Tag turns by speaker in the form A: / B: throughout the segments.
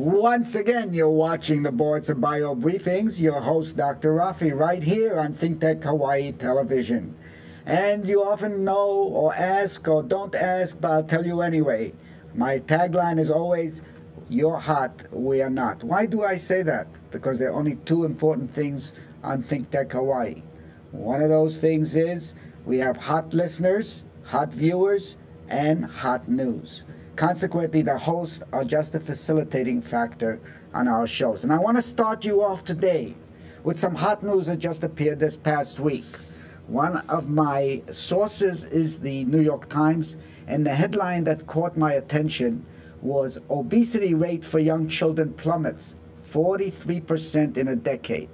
A: Once again, you're watching the Boritzer Bio Briefings. Your host, Dr. Rafi, right here on Think Tech Hawaii Television. And you often know or ask or don't ask, but I'll tell you anyway. My tagline is always, you're hot, we are not. Why do I say that? Because there are only two important things on Think Tech Hawaii. One of those things is we have hot listeners, hot viewers, and hot news. Consequently, the hosts are just a facilitating factor on our shows. And I want to start you off today with some hot news that just appeared this past week. One of my sources is the New York Times, and the headline that caught my attention was obesity rate for young children plummets 43% in a decade.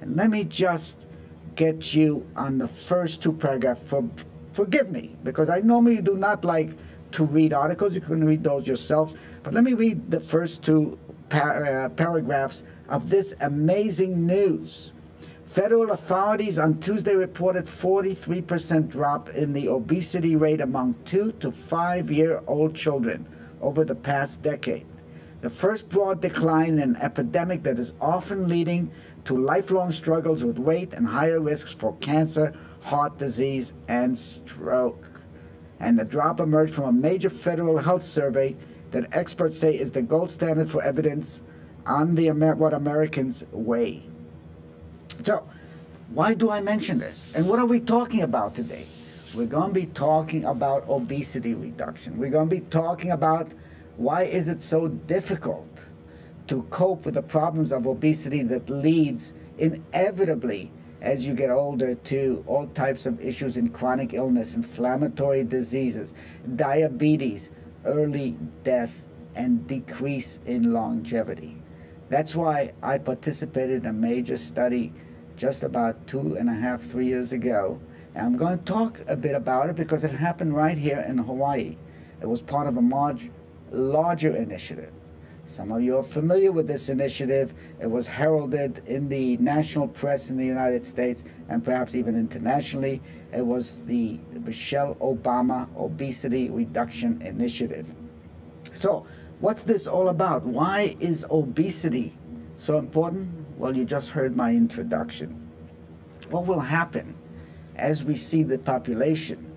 A: And let me just get you on the first two paragraphs. Forgive me, because I normally do not like to read articles. You can read those yourselves. But let me read the first two paragraphs of this amazing news. Federal authorities on Tuesday reported 43% drop in the obesity rate among 2 to 5-year-old children over the past decade. The first broad decline in an epidemic that is often leading to lifelong struggles with weight and higher risks for cancer, heart disease, and stroke. And the drop emerged from a major federal health survey that experts say is the gold standard for evidence on what Americans weigh. So, why do I mention this? And what are we talking about today? We're going to be talking about obesity reduction. We're going to be talking about why is it so difficult to cope with the problems of obesity that leads inevitably as you get older to all types of issues in chronic illness, inflammatory diseases, diabetes, early death, and decrease in longevity. That's why I participated in a major study just about 2.5, 3 years ago. And I'm going to talk a bit about it because it happened right here in Hawaii. It was part of a larger initiative. Some of you are familiar with this initiative. It was heralded in the national press in the United States and perhaps even internationally. It was the Michelle Obama Obesity Reduction Initiative. So, what's this all about? Why is obesity so important? Well, you just heard my introduction. What will happen as we see the population,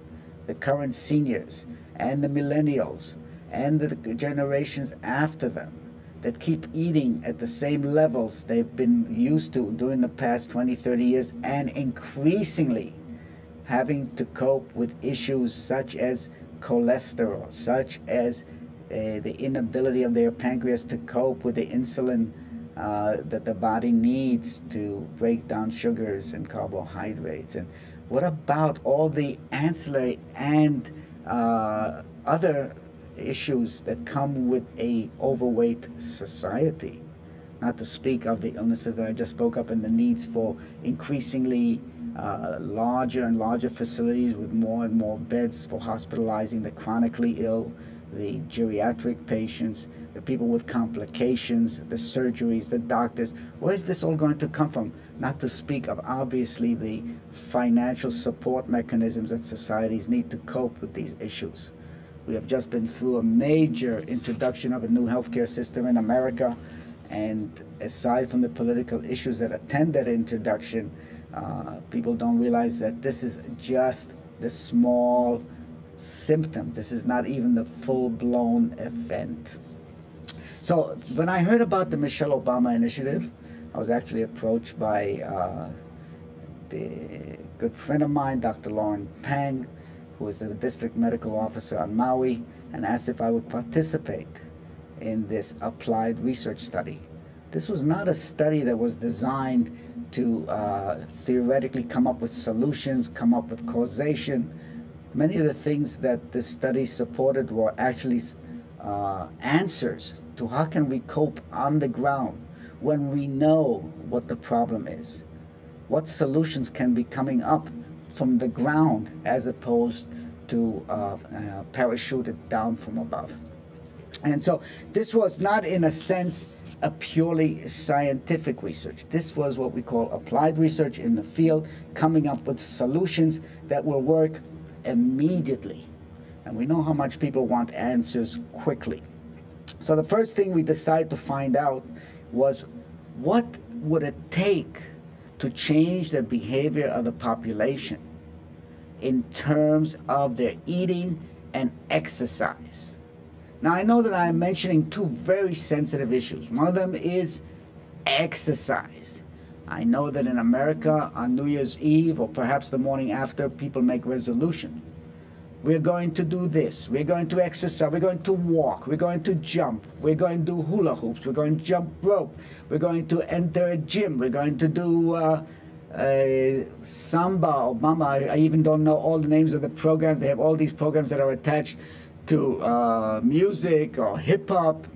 A: the current seniors, and the millennials, and the generations after them that keep eating at the same levels they've been used to during the past 20, 30 years, and increasingly having to cope with issues such as cholesterol, such as the inability of their pancreas to cope with the insulin that the body needs to break down sugars and carbohydrates. And what about all the ancillary and other issues that come with a overweight society? Not to speak of the illnesses that I just spoke up and the needs for increasingly larger and larger facilities with more and more beds for hospitalizing the chronically ill, the geriatric patients, the people with complications, the surgeries, the doctors. Where is this all going to come from? Not to speak of, obviously, the financial support mechanisms that societies need to cope with these issues. We have just been through a major introduction of a new healthcare system in America, and aside from the political issues that attend that introduction, people don't realize that this is just the small symptom. This is not even the full-blown event. So when I heard about the Michelle Obama initiative, I was actually approached by the good friend of mine, Dr. Lauren Pang, who is the district medical officer on Maui, and asked if I would participate in this applied research study. This was not a study that was designed to theoretically come up with solutions, come up with causation. Many of the things that this study supported were actually answers to how can we cope on the ground when we know what the problem is. What solutions can be coming up from the ground as opposed to parachuted down from above. And so this was not, in a sense, a purely scientific research. This was what we call applied research in the field, coming up with solutions that will work immediately. And we know how much people want answers quickly. So the first thing we decided to find out was, what would it take to change the behavior of the population in terms of their eating and exercise? Now, I know that I'm mentioning two very sensitive issues. One of them is exercise. I know that in America, on New Year's Eve or perhaps the morning after, people make resolution. We're going to do this. We're going to exercise. We're going to walk. We're going to jump. We're going to do hula hoops. We're going to jump rope. We're going to enter a gym. We're going to do samba or mama. I even don't know all the names of the programs. They have all these programs that are attached to music or hip hop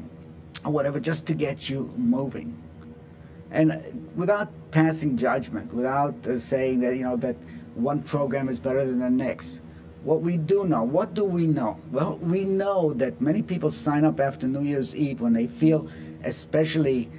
A: or whatever, just to get you moving. And without passing judgment, without saying that, you know, that one program is better than the next. What we do know, what do we know? Well, we know that many people sign up after New Year's Eve when they feel especially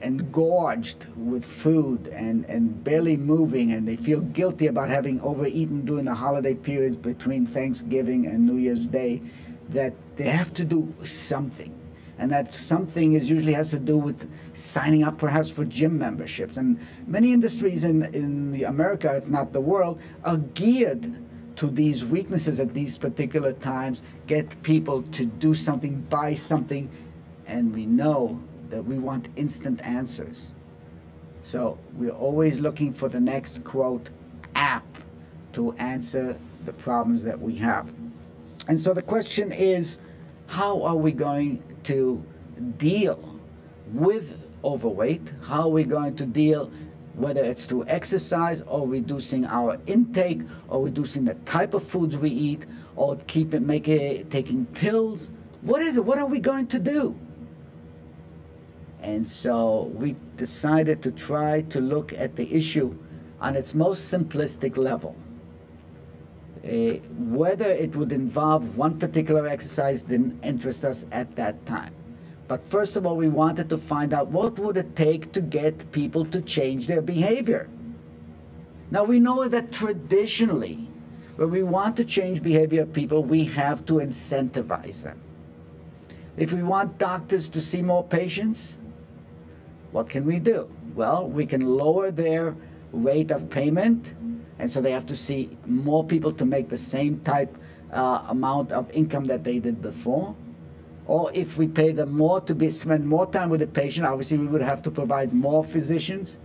A: engorged with food and barely moving, and they feel guilty about having overeaten during the holiday periods between Thanksgiving and New Year's Day, that they have to do something. And that something usually has to do with signing up perhaps for gym memberships. And many industries in America, if not the world, are geared to these weaknesses at these particular times, get people to do something, buy something, and we know that we want instant answers. So we're always looking for the next, quote, app to answer the problems that we have. And so the question is, how are we going to deal with overweight? How are we going to deal, whether it's through exercise or reducing our intake or reducing the type of foods we eat or taking pills? What is it? What are we going to do? And so we decided to try to look at the issue on its most simplistic level. Whether it would involve one particular exercise didn't interest us at that time. But first of all, we wanted to find out what would it take to get people to change their behavior. Now, we know that traditionally, when we want to change behavior of people, we have to incentivize them. If we want doctors to see more patients, what can we do? Well, we can lower their rate of payment, and so they have to see more people to make the same type amount of income that they did before. Or if we pay them more to spend more time with the patient, obviously we would have to provide more physicians.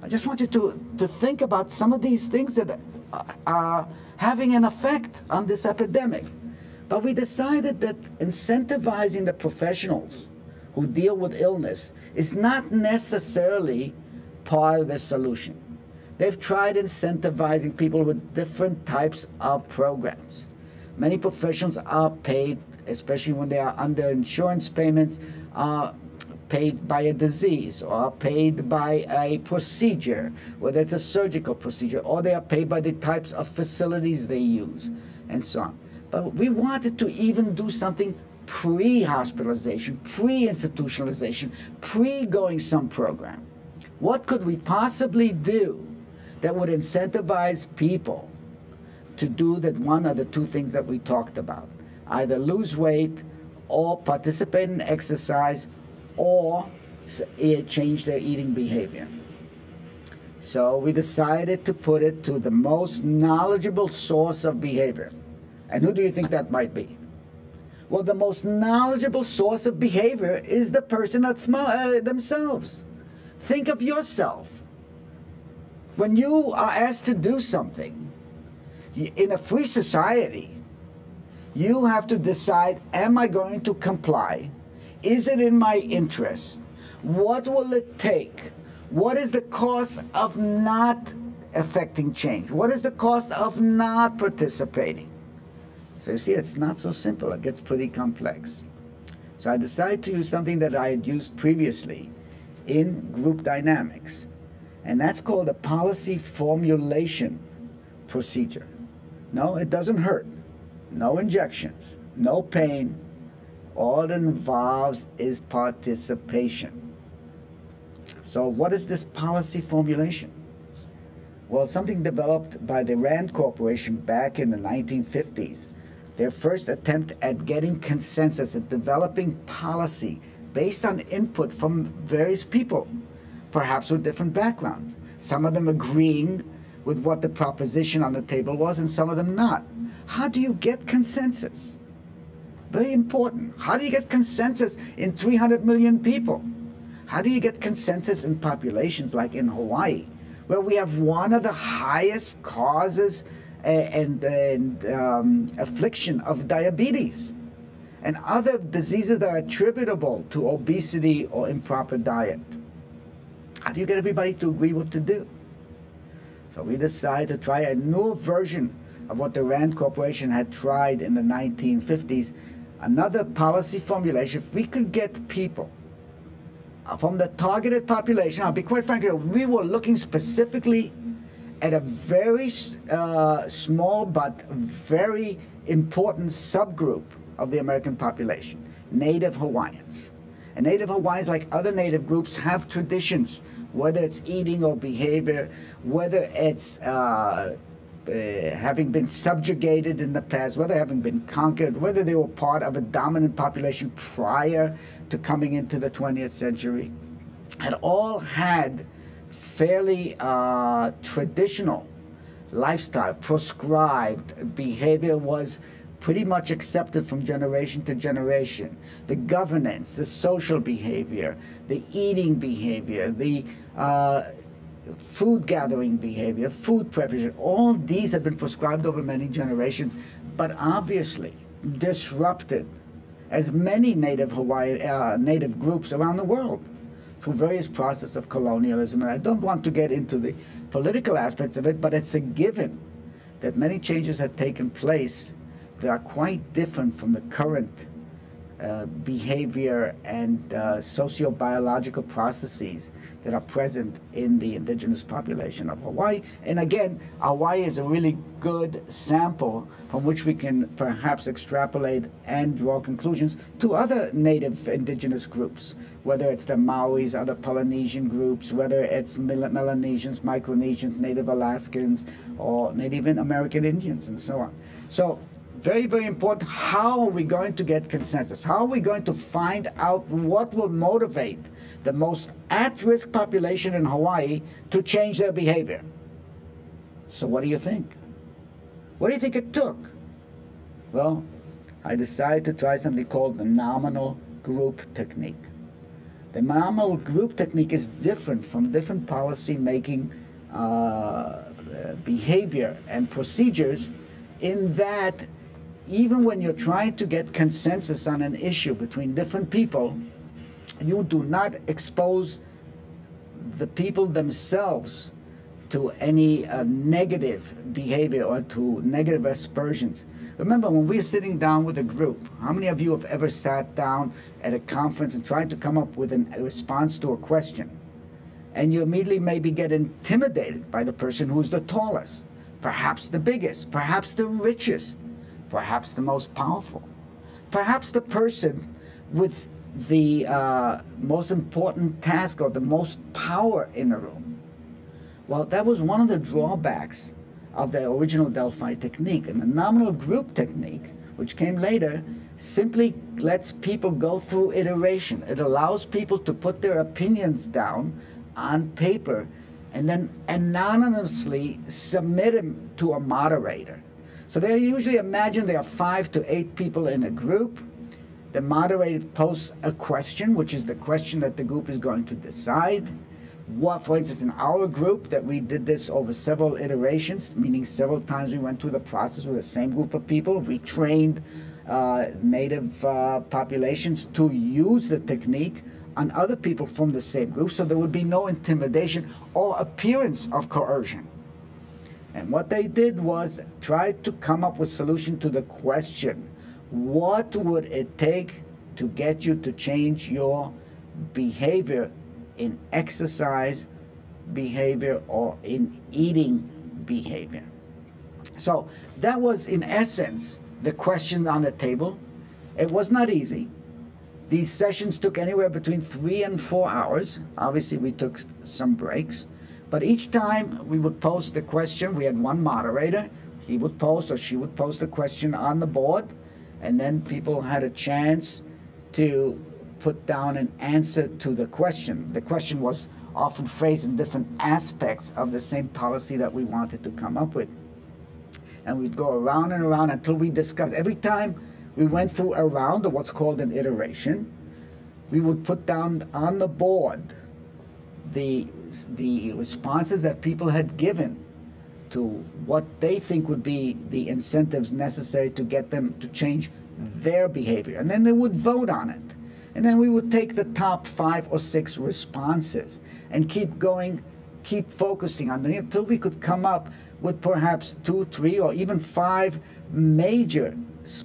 A: I just want you to think about some of these things that are having an effect on this epidemic. But we decided that incentivizing the professionals who deal with illness is not necessarily part of the solution. They've tried incentivizing people with different types of programs. Many professionals are paid, especially when they are under insurance payments, are paid by a disease or are paid by a procedure, whether it's a surgical procedure, or they are paid by the types of facilities they use, and so on. But we wanted to even do something pre-hospitalization, pre-institutionalization, pre-going some program. What could we possibly do that would incentivize people to do that one of the two things that we talked about? Either lose weight or participate in exercise or change their eating behavior. So we decided to put it to the most knowledgeable source of behavior. And who do you think that might be? Well, the most knowledgeable source of behavior is the person themselves. Think of yourself. When you are asked to do something in a free society, you have to decide, am I going to comply? Is it in my interest? What will it take? What is the cost of not affecting change? What is the cost of not participating? So you see, it's not so simple. It gets pretty complex. So I decided to use something that I had used previously in group dynamics, and that's called a policy formulation procedure. No, it doesn't hurt. No injections, no pain. All it involves is participation. So what is this policy formulation? Well, something developed by the Rand Corporation back in the 1950s their first attempt at getting consensus, at developing policy based on input from various people, perhaps with different backgrounds. Some of them agreeing with what the proposition on the table was and some of them not. How do you get consensus? Very important. How do you get consensus in 300 million people? How do you get consensus in populations like in Hawaii, where we have one of the highest causes and affliction of diabetes and other diseases that are attributable to obesity or improper diet? How do you get everybody to agree what to do? So we decided to try a new version of what the Rand Corporation had tried in the 1950s, another policy formulation. If we could get people from the targeted population, I'll be quite frank here, we were looking specifically at a very small but very important subgroup of the American population, Native Hawaiians. And Native Hawaiians, like other Native groups, have traditions, whether it's eating or behavior, whether it's having been subjugated in the past, whether having been conquered, whether they were part of a dominant population prior to coming into the 20th century, had all had fairly traditional lifestyle. Prescribed behavior was pretty much accepted from generation to generation. The governance, the social behavior, the eating behavior, the food gathering behavior, food preparation, all these have been prescribed over many generations, but obviously disrupted as many Native Native groups around the world through various processes of colonialism. And I don't want to get into the political aspects of it, but it's a given that many changes had taken place that are quite different from the current behavior and socio-biological processes that are present in the indigenous population of Hawaii. And again, Hawaii is a really good sample from which we can perhaps extrapolate and draw conclusions to other native indigenous groups, whether it's the Maoris, other Polynesian groups, whether it's Melanesians, Micronesians, Native Alaskans, or Native American Indians, and so on. So very, very important. How are we going to get consensus? How are we going to find out what will motivate the most at-risk population in Hawaii to change their behavior? So what do you think? What do you think it took? Well, I decided to try something called the nominal group technique. The nominal group technique is different from different policy-making behavior and procedures in that even when you're trying to get consensus on an issue between different people, you do not expose the people themselves to any negative behavior or to negative aspersions. Remember, when we're sitting down with a group, how many of you have ever sat down at a conference and tried to come up with a response to a question, and you immediately maybe get intimidated by the person who's the tallest, perhaps the biggest, perhaps the richest, perhaps the most powerful, perhaps the person with the most important task or the most power in the room? Well, that was one of the drawbacks of the original Delphi technique. And the nominal group technique, which came later, simply lets people go through iteration. It allows people to put their opinions down on paper and then anonymously submit them to a moderator. So they usually imagine there are 5 to 8 people in a group. The moderator posts a question, which is the question that the group is going to decide. What, for instance, in our group, that we did this over several iterations, meaning several times we went through the process with the same group of people. We trained native populations to use the technique on other people from the same group, so there would be no intimidation or appearance of coercion. And what they did was try to come up with a solution to the question, what would it take to get you to change your behavior in exercise behavior or in eating behavior? So that was, in essence, the question on the table. It was not easy. These sessions took anywhere between 3 and 4 hours. Obviously, we took some breaks. But each time we would pose the question, we had one moderator. He would post or she would post a question on the board, and then people had a chance to put down an answer to the question. The question was often phrased in different aspects of the same policy that we wanted to come up with. And we'd go around and around until we discussed. Every time we went through a round of what's called an iteration, we would put down on the board the responses that people had given to what they think would be the incentives necessary to get them to change their behavior. And then they would vote on it. And then we would take the top 5 or 6 responses and keep going, keep focusing on them until we could come up with perhaps 2, 3, or even 5 major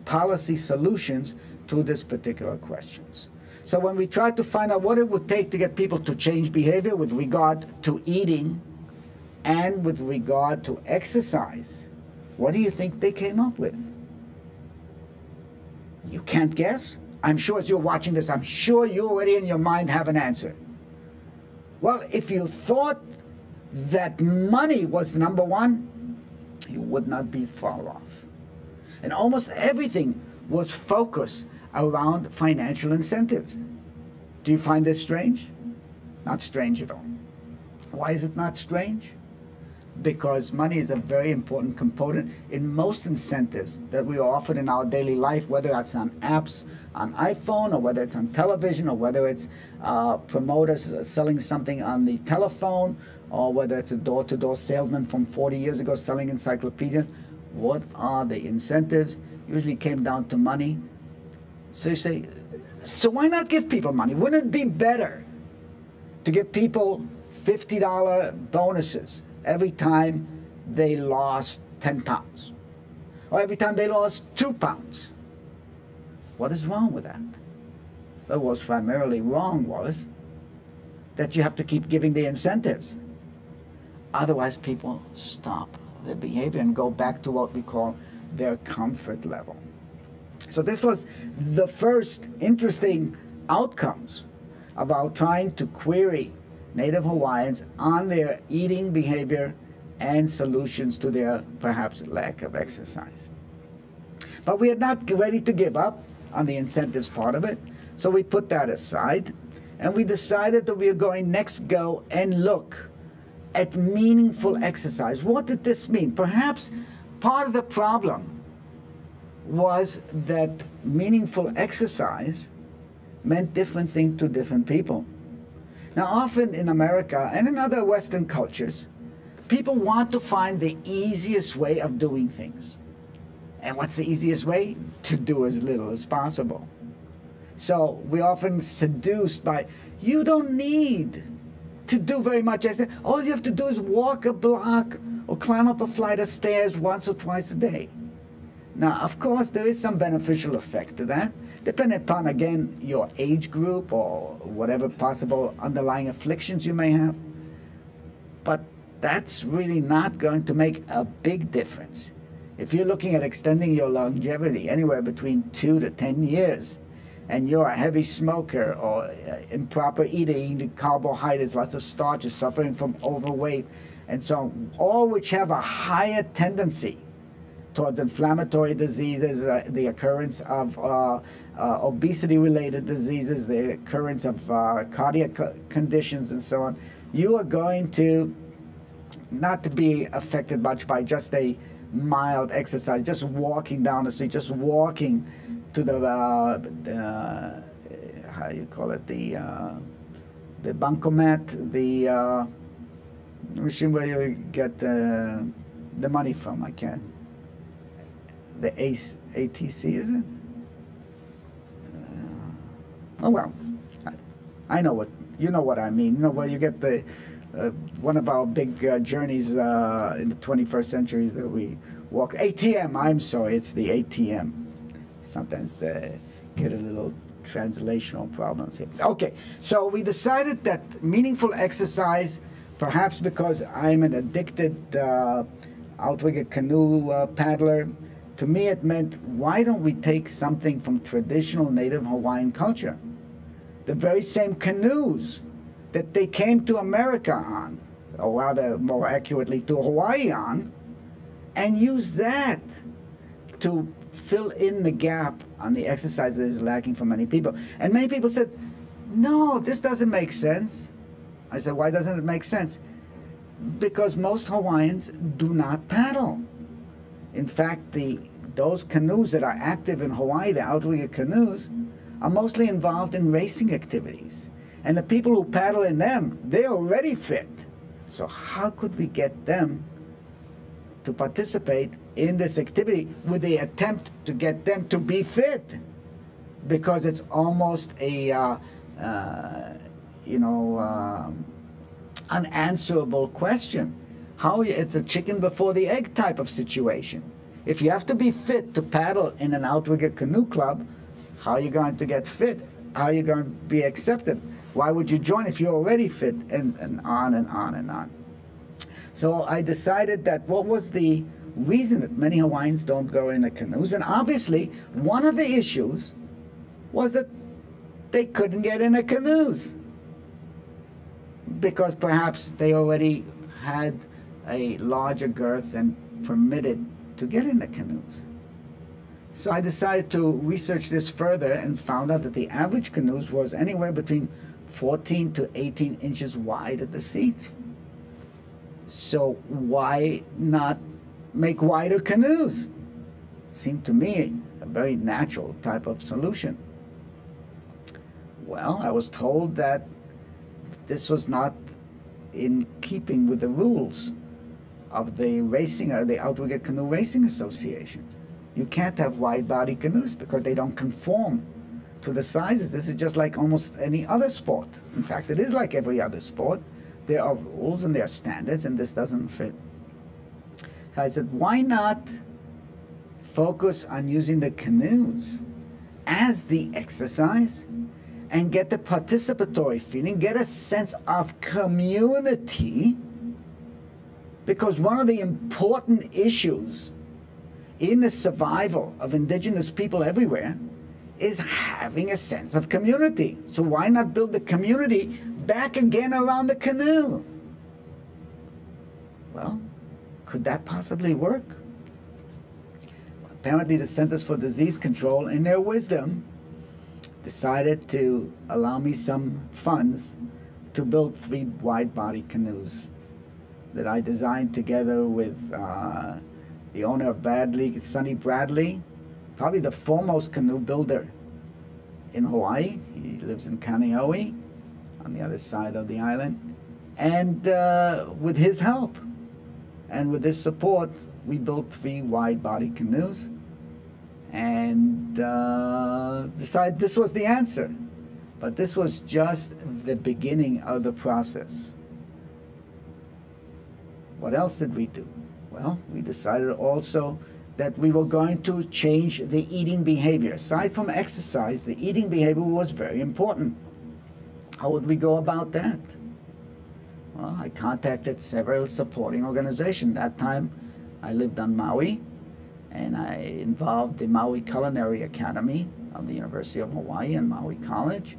A: policy solutions to this particular questions. So when we tried to find out what it would take to get people to change behavior with regard to eating and with regard to exercise, what do you think they came up with? You can't guess? I'm sure as you're watching this, I'm sure you already in your mind have an answer. Well, if you thought that money was number one, you would not be far off. And almost everything was focused around financial incentives. Do you find this strange? Not strange at all. Why is it not strange? Because money is a very important component in most incentives that we are offered in our daily life, whether that's on apps on iPhone, or whether it's on television, or whether it's promoters selling something on the telephone, or whether it's a door-to-door salesman from 40 years ago selling encyclopedias. What are the incentives? Usually came down to money. So you say, so why not give people money? Wouldn't it be better to give people $50 bonuses every time they lost 10 pounds? Or every time they lost 2 pounds? What is wrong with that? What was primarily wrong was that you have to keep giving the incentives. Otherwise, people stop their behavior and go back to what we call their comfort level. So this was the first interesting outcomes about trying to query Native Hawaiians on their eating behavior and solutions to their perhaps lack of exercise. But we are not ready to give up on the incentives part of it, so we put that aside, and we decided that we are going next go and look at meaningful exercise. What did this mean? Perhaps part of the problem was that meaningful exercise meant different things to different people. Now, often in America and in other Western cultures, people want to find the easiest way of doing things. And what's the easiest way? To do as little as possible. So we're often seduced by, you don't need to do very much exercise. All you have to do is walk a block or climb up a flight of stairs once or twice a day. Now, of course, there is some beneficial effect to that, depending upon, again, your age group or whatever possible underlying afflictions you may have. But that's really not going to make a big difference. If you're looking at extending your longevity anywhere between 2 to 10 years, and you're a heavy smoker or improper eater, eating carbohydrates, lots of starches, suffering from overweight, and so on, all which have a higher tendency towards inflammatory diseases, the occurrence of obesity-related diseases, the occurrence of cardiac conditions, and so on, you are going to not to be affected much by just a mild exercise, just walking down the street, just walking to the how you call it, the bancomat, the machine where you get the money from. I can't. The ATC, is it? Oh well, I know what you know what I mean. You know where you get the one of our big journeys in the 21st century is that we walk ATM. I'm sorry, it's the ATM. Sometimes get a little translational problems here. Okay, so we decided that meaningful exercise, perhaps because I'm an addicted outrigger canoe paddler, to me it meant, why don't we take something from traditional Native Hawaiian culture? The very same canoes that they came to America on, or rather more accurately to Hawaii on, and use that to fill in the gap on the exercise that is lacking for many people. And many people said, no, this doesn't make sense. I said, why doesn't it make sense? Because most Hawaiians do not paddle. In fact, those canoes that are active in Hawaii, the outrigger canoes, are mostly involved in racing activities. And the people who paddle in them, they're already fit. So how could we get them to participate in this activity with the attempt to get them to be fit? Because it's almost a unanswerable question. It's a chicken before the egg type of situation. If you have to be fit to paddle in an outrigger canoe club, how are you going to get fit? How are you going to be accepted? Why would you join if you're already fit? And on and on and on. So I decided that what was the reason that many Hawaiians don't go in the canoes? And obviously, one of the issues was that they couldn't get in the canoes because perhaps they already had a larger girth and permitted to get in the canoes. So I decided to research this further and found out that the average canoes was anywhere between 14 to 18 inches wide at the seats. So why not make wider canoes? It seemed to me a very natural type of solution. Well, I was told that this was not in keeping with the rules of the racing, or the Outrigger Canoe Racing Association. You can't have wide-body canoes because they don't conform to the sizes. This is just like almost any other sport. In fact, it is like every other sport. There are rules and there are standards, and this doesn't fit. So I said, why not focus on using the canoes as the exercise and get the participatory feeling, get a sense of community? Because one of the important issues in the survival of indigenous people everywhere is having a sense of community. So why not build the community back again around the canoe? Well, could that possibly work? Apparently the Centers for Disease Control, in their wisdom, decided to allow me some funds to build 3 wide-body canoes that I designed together with the owner of Bradley, Sonny Bradley, probably the foremost canoe builder in Hawaii. He lives in Kaneohe, on the other side of the island. And with his help and with his support, we built 3 wide-body canoes and decided this was the answer. But this was just the beginning of the process. What else did we do? Well, we decided also that we were going to change the eating behavior. Aside from exercise, the eating behavior was very important. How would we go about that? Well, I contacted several supporting organizations. That time, I lived on Maui, and I involved the Maui Culinary Academy of the University of Hawaii and Maui College,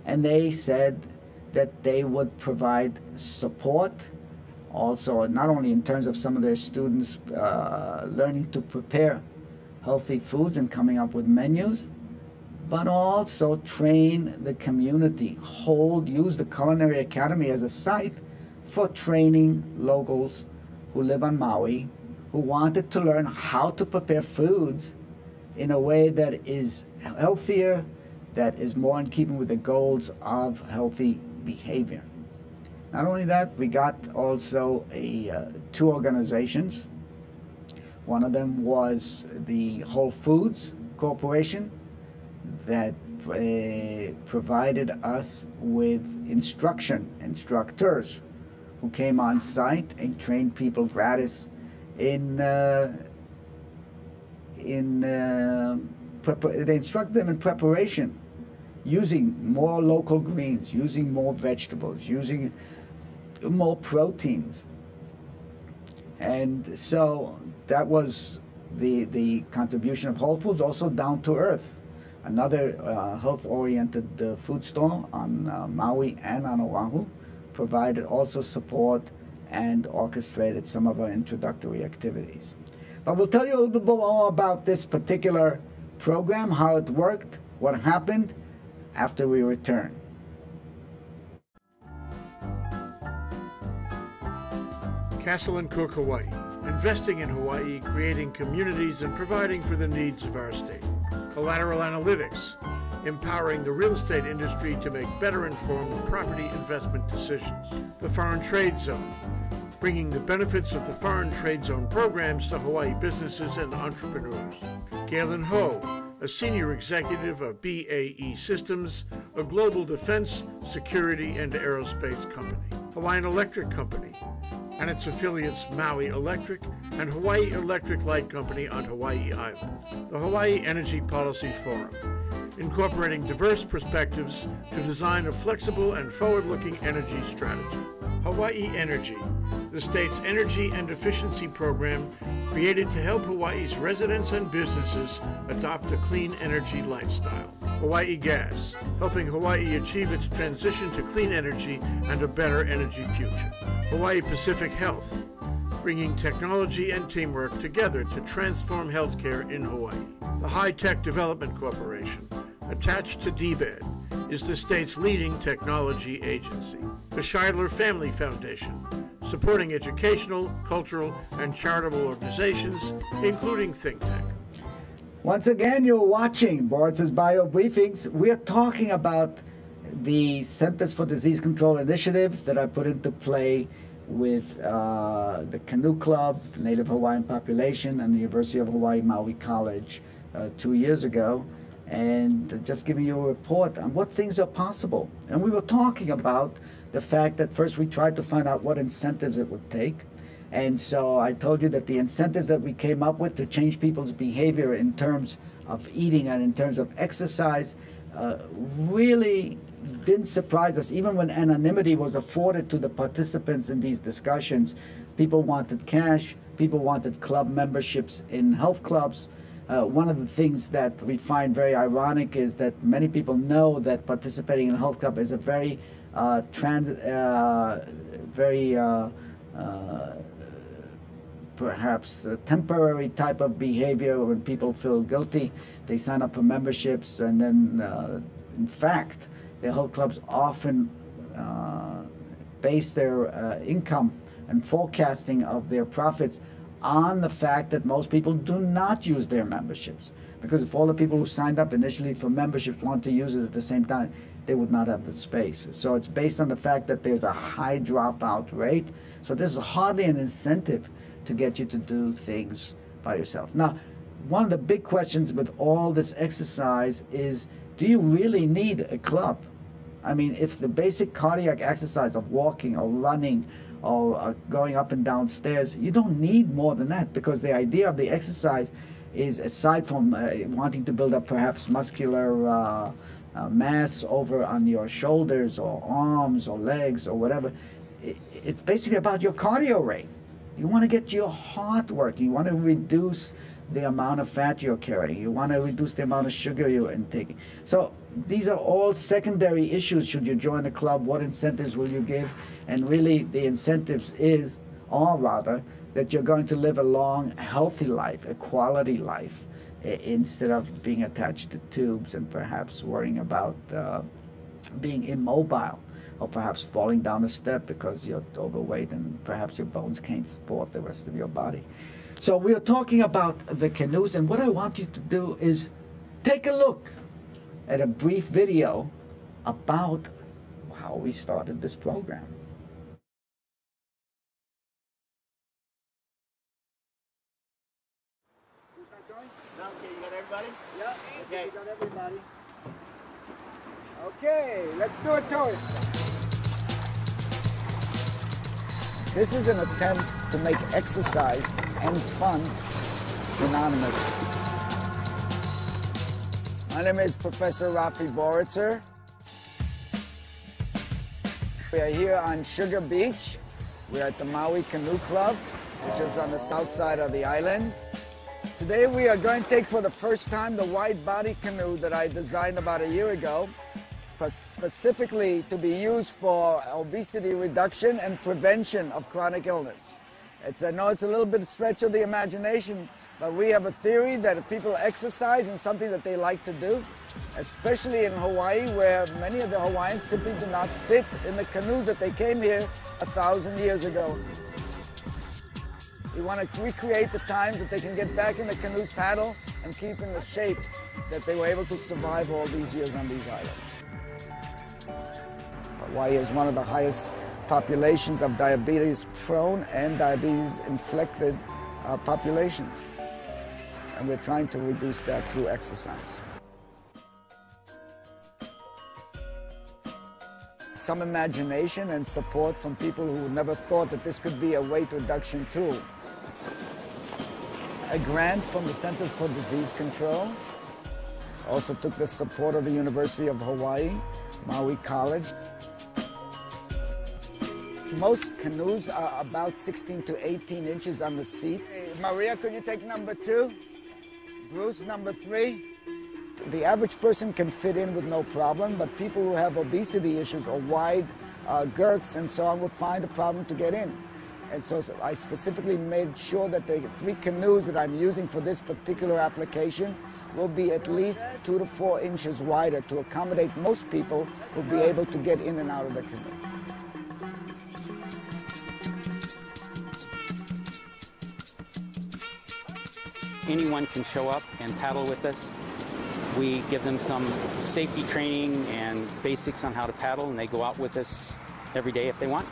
A: and they said that they would provide support also, not only in terms of some of their students learning to prepare healthy foods and coming up with menus, but also train the community, use the Culinary Academy as a site for training locals who live on Maui, who wanted to learn how to prepare foods in a way that is healthier, that is more in keeping with the goals of healthy behavior. Not only that, we got also 2 organizations. One of them was the Whole Foods Corporation that provided us with instructors who came on site and trained people gratis they instruct them in preparation, using more local greens, using more vegetables, using more proteins. And so that was the contribution of Whole Foods. Also Down to Earth, another health-oriented food store on Maui and on Oahu, provided also support and orchestrated some of our introductory activities. But we'll tell you a little bit more about this particular program, how it worked, what happened after we return.
B: Castle and Cooke, Hawaii. Investing in Hawaii, creating communities, and providing for the needs of our state. Collateral Analytics, empowering the real estate industry to make better informed property investment decisions. The Foreign Trade Zone, bringing the benefits of the Foreign Trade Zone programs to Hawaii businesses and entrepreneurs. Galen Ho, a senior executive of BAE Systems, a global defense, security, and aerospace company. Hawaiian Electric Company and its affiliates Maui Electric and Hawaii Electric Light Company on Hawaii Island. The Hawaii Energy Policy Forum, incorporating diverse perspectives to design a flexible and forward-looking energy strategy. Hawaii Energy, the state's energy and efficiency program created to help Hawaii's residents and businesses adopt a clean energy lifestyle. Hawaii Gas, helping Hawaii achieve its transition to clean energy and a better energy future. Hawaii Pacific Health, bringing technology and teamwork together to transform healthcare in Hawaii. The High Tech Development Corporation, attached to DBED, is the state's leading technology agency. The Scheidler Family Foundation, supporting educational, cultural, and charitable organizations, including Think Tank.
A: Once again, you're watching Boritzer's Bio Briefings. We are talking about the Centers for Disease Control initiative that I put into play with the Canoe Club, the Native Hawaiian population, and the University of Hawaii Maui College 2 years ago, and just giving you a report on what things are possible. And we were talking about the fact that first we tried to find out what incentives it would take. And so I told you that the incentives that we came up with to change people's behavior in terms of eating and in terms of exercise really didn't surprise us. Even when anonymity was afforded to the participants in these discussions, people wanted cash, people wanted club memberships in health clubs. One of the things that we find very ironic is that many people know that participating in a health club is a very perhaps a temporary type of behavior. When people feel guilty, they sign up for memberships, and then in fact the health clubs often base their income and forecasting of their profits on the fact that most people do not use their memberships. Because if all the people who signed up initially for memberships want to use it at the same time, they would not have the space. So it's based on the fact that there's a high dropout rate. So this is hardly an incentive to get you to do things by yourself. Now, one of the big questions with all this exercise is, do you really need a club? I mean, if the basic cardiac exercise of walking or running or going up and down stairs, you don't need more than that, because the idea of the exercise is, aside from wanting to build up perhaps muscular mass over on your shoulders or arms or legs or whatever, it's basically about your cardio rate. You want to get your heart working. You want to reduce the amount of fat you're carrying. You want to reduce the amount of sugar you're intaking. So these are all secondary issues. Should you join a club? What incentives will you give? And really the incentives are rather that you're going to live a long, healthy life, a quality life, instead of being attached to tubes and perhaps worrying about being immobile, or perhaps falling down a step because you're overweight and perhaps your bones can't support the rest of your body. So we are talking about the canoes, and what I want you to do is take a look at a brief video about how we started this program.
C: Okay, you got everybody?
A: Yeah,
C: okay.
A: We got everybody. Okay, let's do a tour. This is an attempt to make exercise and fun synonymous. My name is Professor Rafi Boritzer. We are here on Sugar Beach. We are at the Maui Canoe Club, which is on the south side of the island. Today we are going to take for the first time the wide body canoe that I designed about a year ago, specifically to be used for obesity reduction and prevention of chronic illness. I know it's a little bit stretch of the imagination, but we have a theory that if people exercise in something that they like to do, especially in Hawaii, where many of the Hawaiians simply do not fit in the canoes that they came here 1,000 years ago. We want to recreate the times that they can get back in the canoes, paddle, and keep in the shape that they were able to survive all these years on these islands. Hawaii is one of the highest populations of diabetes-prone and diabetes-inflicted populations. And we're trying to reduce that through exercise. Some imagination and support from people who never thought that this could be a weight reduction tool. A grant from the Centers for Disease Control. Also took the support of the University of Hawaii, Maui College. Most canoes are about 16 to 18 inches on the seats. Maria, could you take number 2? Bruce, number 3. The average person can fit in with no problem, but people who have obesity issues or wide girths and so on will find a problem to get in. And so I specifically made sure that the 3 canoes that I'm using for this particular application will be at least 2 to 4 inches wider to accommodate most people who will be able to get in and out of the canoe.
D: Anyone can show up and paddle with us. We give them some safety training and basics on how to paddle, and they go out with us every day if they want.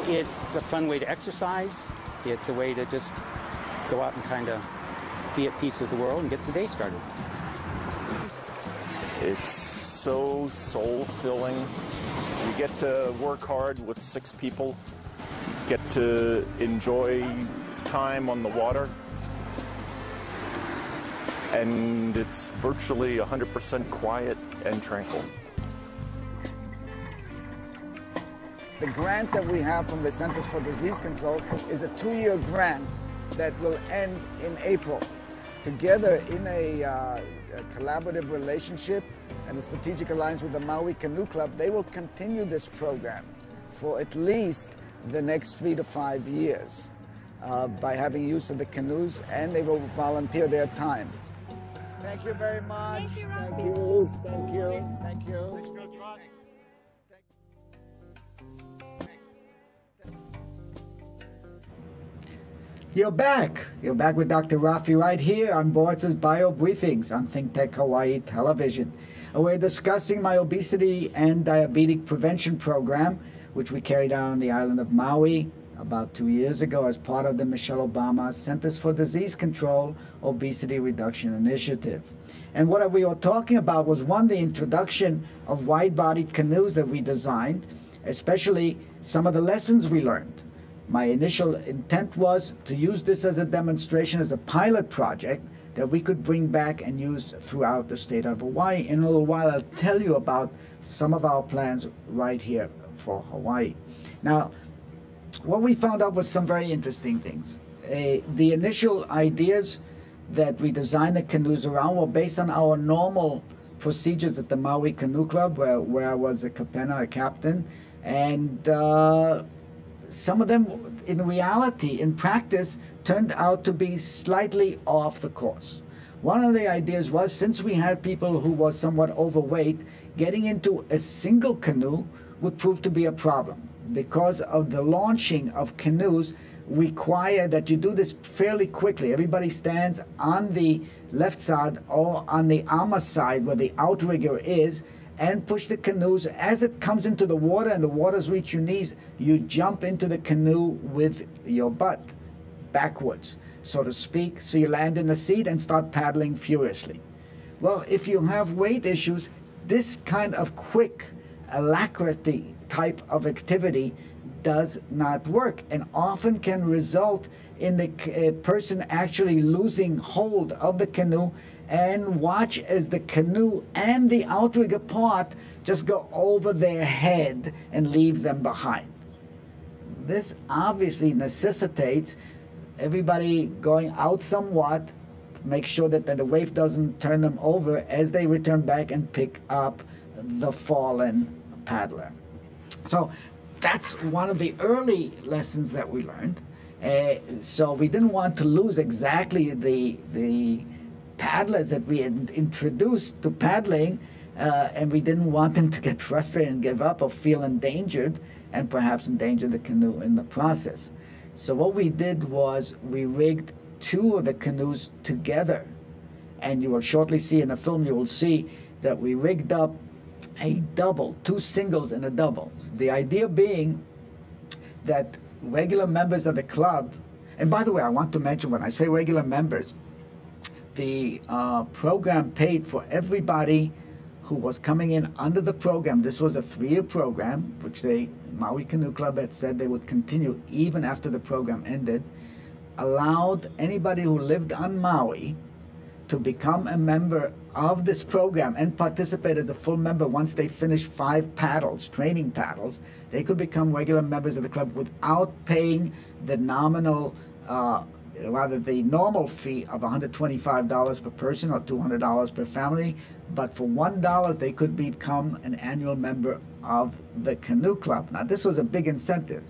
D: It's a fun way to exercise. It's a way to just go out and kind of be at peace with the world and get the day started.
E: It's so soul-filling. We get to work hard with 6 people, get to enjoy time on the water, and it's virtually 100% quiet and tranquil.
A: The grant that we have from the Centers for Disease Control is a 2-year grant that will end in April. Together in a collaborative relationship and a strategic alliance with the Maui Canoe Club, they will continue this program for at least the next 3 to 5 years by having use of the canoes, and they will volunteer their time. Thank you very much.
F: Thank you, Rafi.
A: Thank you. Thank you. Thank you. You're back. You're back with Dr. Rafi right here on Boritzer's Bio Briefings on ThinkTech Hawaii Television. And we're discussing my obesity and diabetic prevention program, which we carried out on the island of Maui about 2 years ago as part of the Michelle Obama Centers for Disease Control Obesity Reduction Initiative. And what we were talking about was, one, the introduction of wide-bodied canoes that we designed, especially some of the lessons we learned. My initial intent was to use this as a demonstration, as a pilot project that we could bring back and use throughout the state of Hawaii. In a little while, I'll tell you about some of our plans right here for Hawaii. Now, what we found out was some very interesting things. The initial ideas that we designed the canoes around were based on our normal procedures at the Maui Canoe Club, where I was a captain, and some of them, in reality, in practice, turned out to be slightly off the course. One of the ideas was, since we had people who were somewhat overweight, getting into a single canoe would prove to be a problem, because of the launching of canoes require that you do this fairly quickly. Everybody stands on the left side or on the ama side where the outrigger is, and push the canoes. As it comes into the water and the waters reach your knees, you jump into the canoe with your butt backwards, so to speak, so you land in the seat and start paddling furiously. Well, if you have weight issues, this kind of quick alacrity type of activity does not work, and often can result in the person actually losing hold of the canoe, and watch as the canoe and the outrigger part just go over their head and leave them behind. This obviously necessitates everybody going out somewhat, make sure that the wave doesn't turn them over as they return back and pick up the fallen paddler. So that's one of the early lessons that we learned. So we didn't want to lose exactly the paddlers that we had introduced to paddling, and we didn't want them to get frustrated and give up or feel endangered and perhaps endanger the canoe in the process. So what we did was we rigged 2 of the canoes together, and you will shortly see in the film, you will see that we rigged up a double, 2 singles and a double. The idea being that regular members of the club, and by the way, I want to mention when I say regular members, the program paid for everybody who was coming in under the program. This was a 3-year program, which the Maui Canoe Club had said they would continue even after the program ended, allowed anybody who lived on Maui to become a member of this program and participate as a full member. Once they finished 5 paddles, training paddles, they could become regular members of the club without paying the nominal, rather the normal fee of $125 per person or $200 per family, but for $1 they could become an annual member of the canoe club. Now this was a big incentive,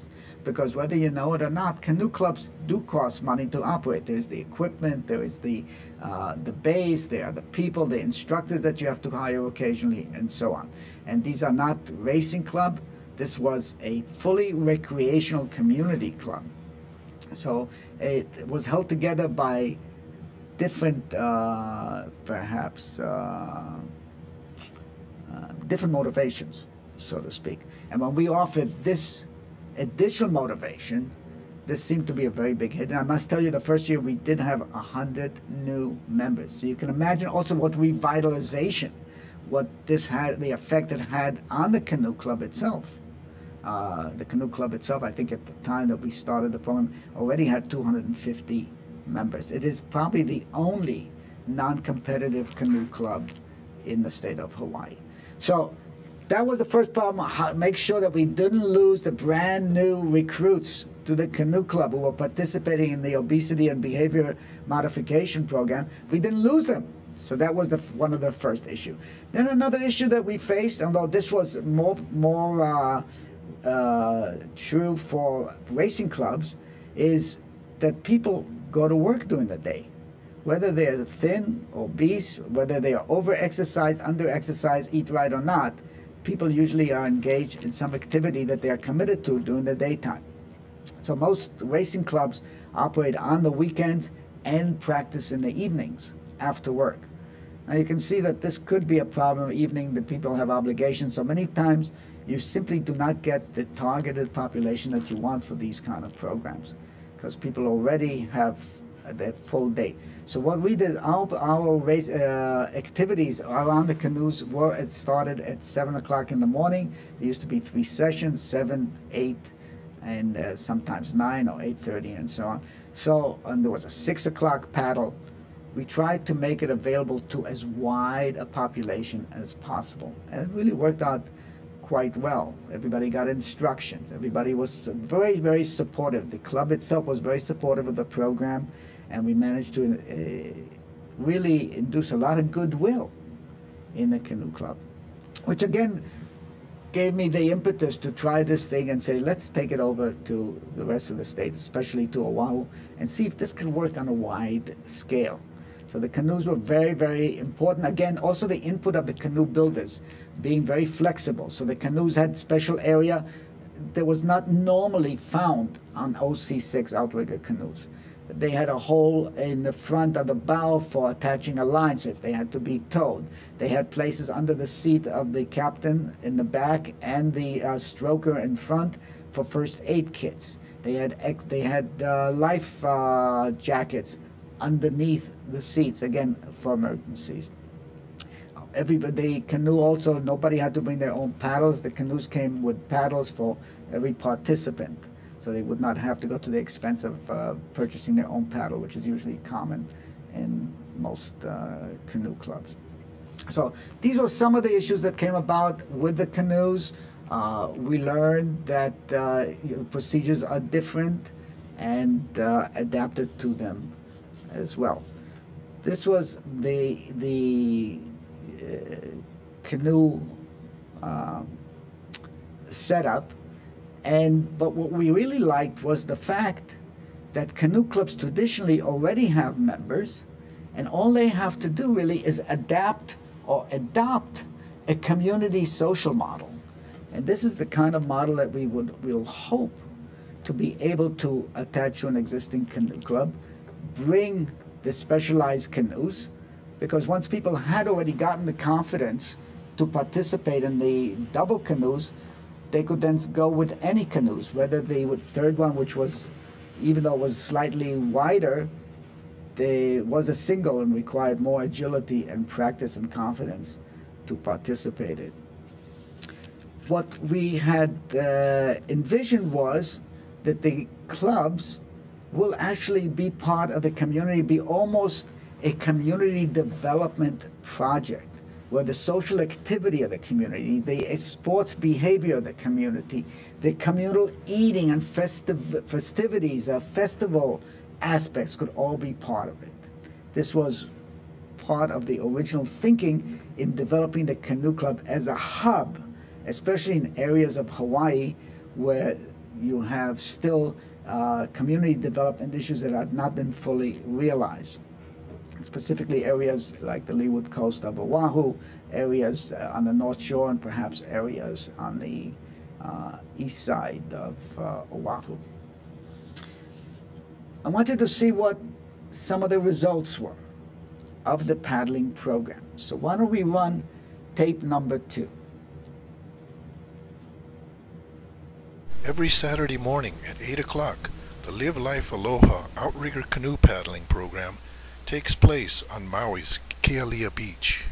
A: because whether you know it or not, canoe clubs do cost money to operate. There's the equipment, there is the base, there are the people, the instructors that you have to hire occasionally, and so on. And these are not racing club. This was a fully recreational community club. So it was held together by different, perhaps, different motivations, so to speak. And when we offered this additional motivation, this seemed to be a very big hit. And I must tell you, the first year we did have 100 new members. So you can imagine also what revitalization, what this had, the effect it had on the canoe club itself. The canoe club itself, I think at the time that we started the program, already had 250 members. It is probably the only non-competitive canoe club in the state of Hawaii. So that was the first problem, make sure that we didn't lose the brand new recruits to the canoe club who were participating in the obesity and behavior modification program. We didn't lose them. So that was one of the first issue. Then another issue that we faced, although this was more true for racing clubs, is that people go to work during the day. Whether they're thin, obese, whether they are over-exercised, under-exercised, eat right or not, people usually are engaged in some activity that they are committed to during the daytime. So most racing clubs operate on the weekends and practice in the evenings after work. Now you can see that this could be a problem evening, that people have obligations. So many times you simply do not get the targeted population that you want for these kind of programs, because people already have their full day. So what we did, our race activities around the canoes were, it started at 7 o'clock in the morning. There used to be 3 sessions, 7, 8, and sometimes 9 or 8:30 and so on. So, and there was a 6 o'clock paddle. We tried to make it available to as wide a population as possible. And it really worked out quite well. Everybody got instructions. Everybody was very, very supportive. The club itself was very supportive of the program, and we managed to really induce a lot of goodwill in the canoe club, which again gave me the impetus to try this thing and say, let's take it over to the rest of the states, especially to Oahu, and see if this can work on a wide scale. So the canoes were very, very important. Again, also the input of the canoe builders being very flexible. So the canoes had special area that was not normally found on OC6 outrigger canoes. They had a hole in the front of the bow for attaching a line, so if they had to be towed. They had places under the seat of the captain in the back and the stroker in front for first aid kits. They had life jackets underneath the seats, again, for emergencies. The canoe also, nobody had to bring their own paddles. The canoes came with paddles for every participant, so they would not have to go to the expense of purchasing their own paddle, which is usually common in most canoe clubs. So these were some of the issues that came about with the canoes. We learned that procedures are different and adapted to them as well. This was the canoe setup. But what we really liked was the fact that canoe clubs traditionally already have members, and all they have to do really is adapt or adopt a community social model. And this is the kind of model that we'll hope to be able to attach to an existing canoe club, bring the specialized canoes, because once people had already gotten the confidence to participate in the double canoes, they could then go with any canoes, whether the third one, which was, even though it was slightly wider, there was a single and required more agility and practice and confidence to participate in. What we had envisioned was that the clubs will actually be part of the community, be almost a community development project, where the social activity of the community, the sports behavior of the community, the communal eating and festivities, festival aspects could all be part of it. This was part of the original thinking in developing the canoe club as a hub, especially in areas of Hawaii where you have still community development issues that have not been fully realized. Specifically areas like the leeward coast of Oahu, areas on the North Shore, and perhaps areas on the east side of Oahu. I wanted to see what some of the results were of the paddling program. So why don't we run tape number 2.
F: Every Saturday morning at 8 o'clock, the Live Life Aloha Outrigger Canoe Paddling Program takes place on Maui's Kealia Beach.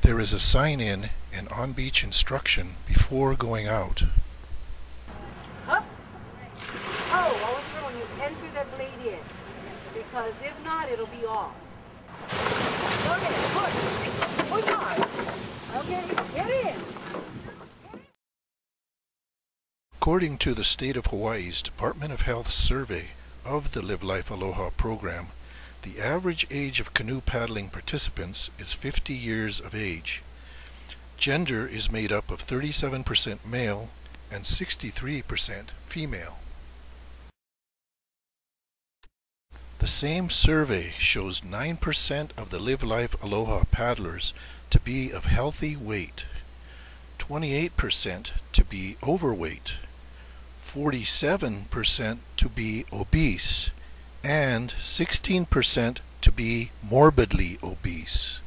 F: There is a sign-in and on-beach instruction before going out.
G: Up. Oh, I was telling you, enter the blade in, because if not, it'll be off. Go ahead, push hard. Okay, get in.
F: According to the State of Hawaii's Department of Health survey of the Live Life Aloha program, the average age of canoe paddling participants is 50 years of age. Gender is made up of 37% male and 63% female. The same survey shows 9% of the Live Life Aloha paddlers to be of healthy weight, 28% to be overweight, 47% to be obese, and 16% to be morbidly obese.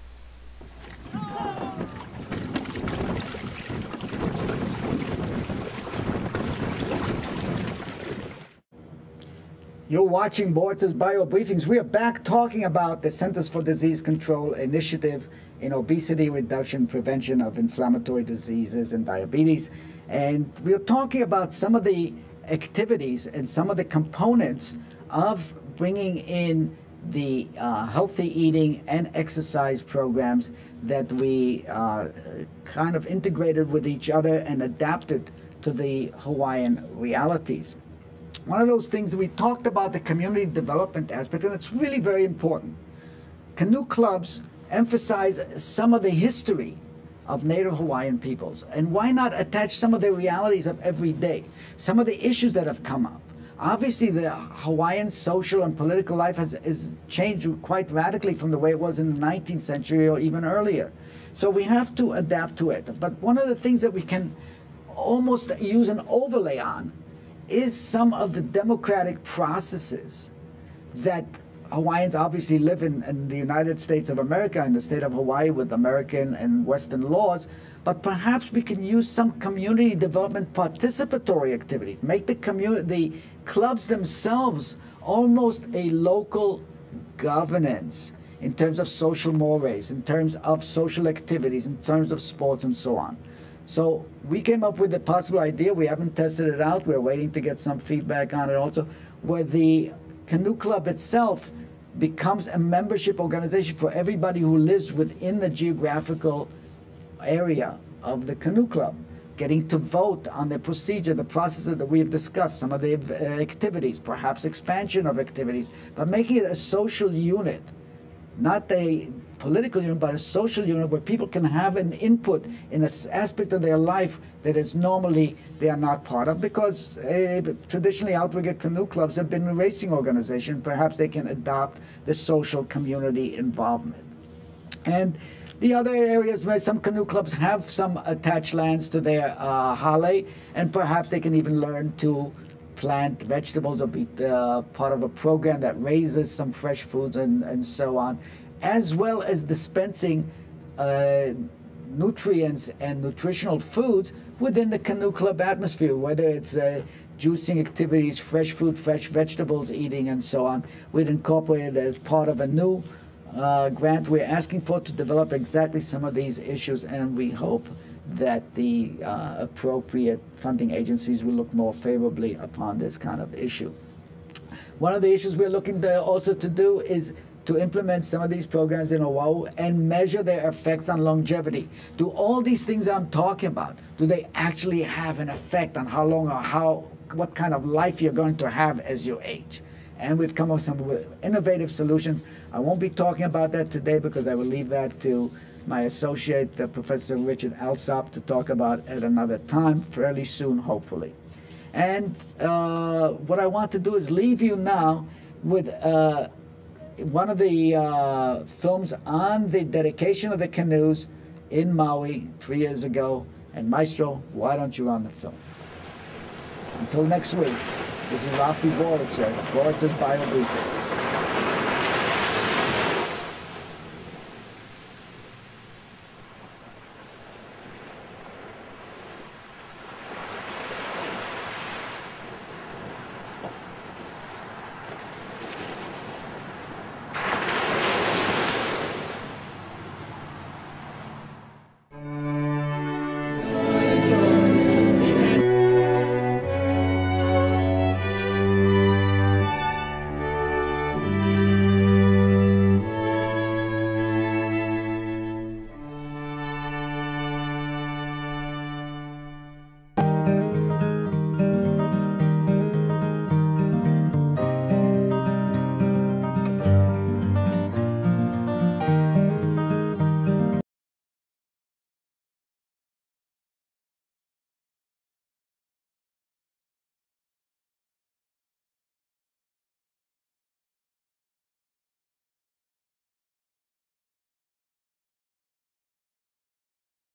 A: You're watching Boritzer's Bio Briefings. We are back talking about the Centers for Disease Control initiative in obesity reduction, prevention of inflammatory diseases and diabetes. And we're talking about some of the activities and some of the components of bringing in the healthy eating and exercise programs that we kind of integrated with each other and adapted to the Hawaiian realities. One of those things that we talked about, the community development aspect, and it's really very important. Canoe clubs emphasize some of the history of Native Hawaiian peoples, and why not attach some of the realities of every day, some of the issues that have come up. Obviously, the Hawaiian social and political life has changed quite radically from the way it was in the 19th century or even earlier. So we have to adapt to it. But one of the things that we can almost use an overlay on is some of the democratic processes that Hawaiians obviously live in the United States of America, in the state of Hawaii, with American and Western laws, but perhaps we can use some community development participatory activities, make the clubs themselves almost a local governance in terms of social mores, in terms of social activities, in terms of sports and so on. So we came up with a possible idea. We haven't tested it out. We're waiting to get some feedback on it also, where the canoe club itself becomes a membership organization for everybody who lives within the geographical area of the canoe club, getting to vote on the procedure, the processes that we have discussed, some of the activities, perhaps expansion of activities, but making it a social unit not a political unit, but a social unit where people can have an input in an aspect of their life that is normally they are not part of, because traditionally outrigger canoe clubs have been a racing organization. Perhaps they can adopt the social community involvement. And the other areas where some canoe clubs have some attached lands to their hale, and perhaps they can even learn to plant vegetables or be part of a program that raises some fresh foods and so on, as well as dispensing nutrients and nutritional foods within the canoe club atmosphere, whether it's juicing activities, fresh food, fresh vegetables eating, and so on. We'd incorporate it as part of a new grant we're asking for to develop exactly some of these issues, and we hope that the appropriate funding agencies will look more favorably upon this kind of issue. One of the issues we're looking to also to do is to implement some of these programs in Oahu and measure their effects on longevity. Do all these things I'm talking about, do they actually have an effect on how long or what kind of life you're going to have as you age? And we've come up with some innovative solutions. I won't be talking about that today because I will leave that to my associate, Professor Richard Alsop, to talk about at another time, fairly soon, hopefully. And what I want to do is leave you now with one of the films on the dedication of the canoes in Maui 3 years ago. And Maestro, why don't you run the film? Until next week, this is Rafi Boritzer, Boritzer's Bio Briefings.